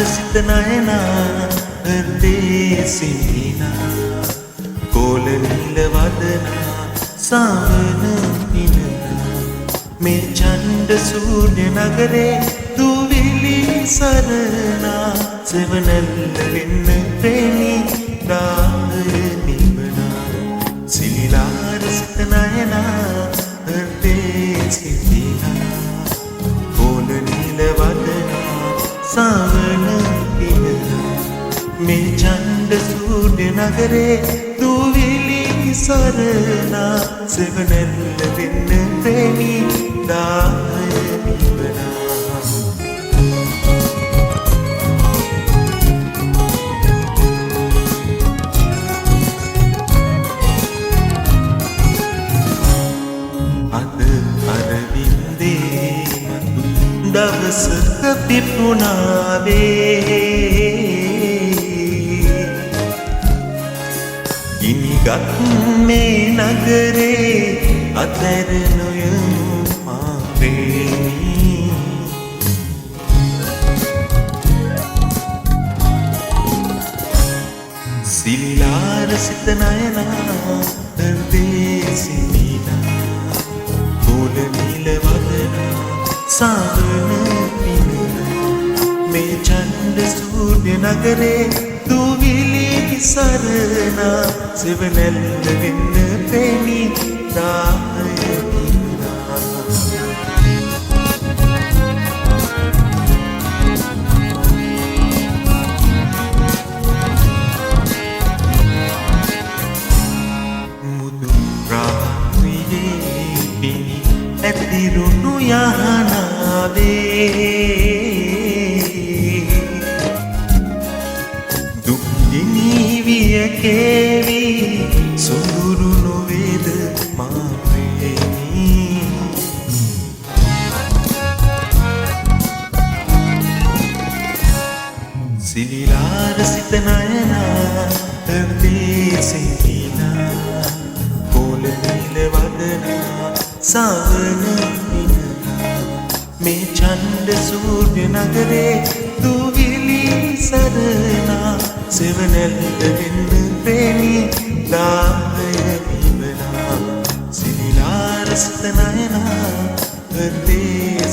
සිත නයනා හෘදේ සිහිනා කෝල නිල වදනා සාවන පිනනා මේ ඡණ්ඩ සූර්ය නගරේ දුවිලි සරණා සෙවණැල්ල වෙන්න ප්‍රේමී රාගය නිවනා සිලිලාර සිත නයනා හෘදේ සිහිනා කෝල නිල වදනා සාවන පිනනා මේ ඡණ්ඩ සූර්ය නගරේ දුවිලි සරණා සෙවණැල්ල වෙන්න ප්‍රේමී රාගය නිවනා අද අරවින්දේ දවසක පිපුණාවේ ගිනිගත් මේ නගරේ අතර නොයමු මා ප්‍රේමී සිලිලාර සිත නයනා හෘදේ සිහිනා කෝල නිල වදනා සාවන පිනනා මේ ඡණ්ඩ සූර්ය නගරේ දුවිලි සරණා සෙවණැල්ල වෙන්න ප්‍රේමී රාගය නිවනා මුදු රාත්‍රියේ පිණි ඇතිරුණු යහනාවේ කෙවි සොඳුරු නොවේද මා ප්‍රේමී සිලිලාර සිත නයනා හෘදේ සිහිනා කෝල නිල වදනා සාවන පිනනා මේ ඡණ්ඩ සූර්ය නගරේ දුවිලි සරණා සෙවණැල්ල වෙන්න ප්‍රේමී රාගය නිවනා සිලිලාර සිත නයනා හෘදේ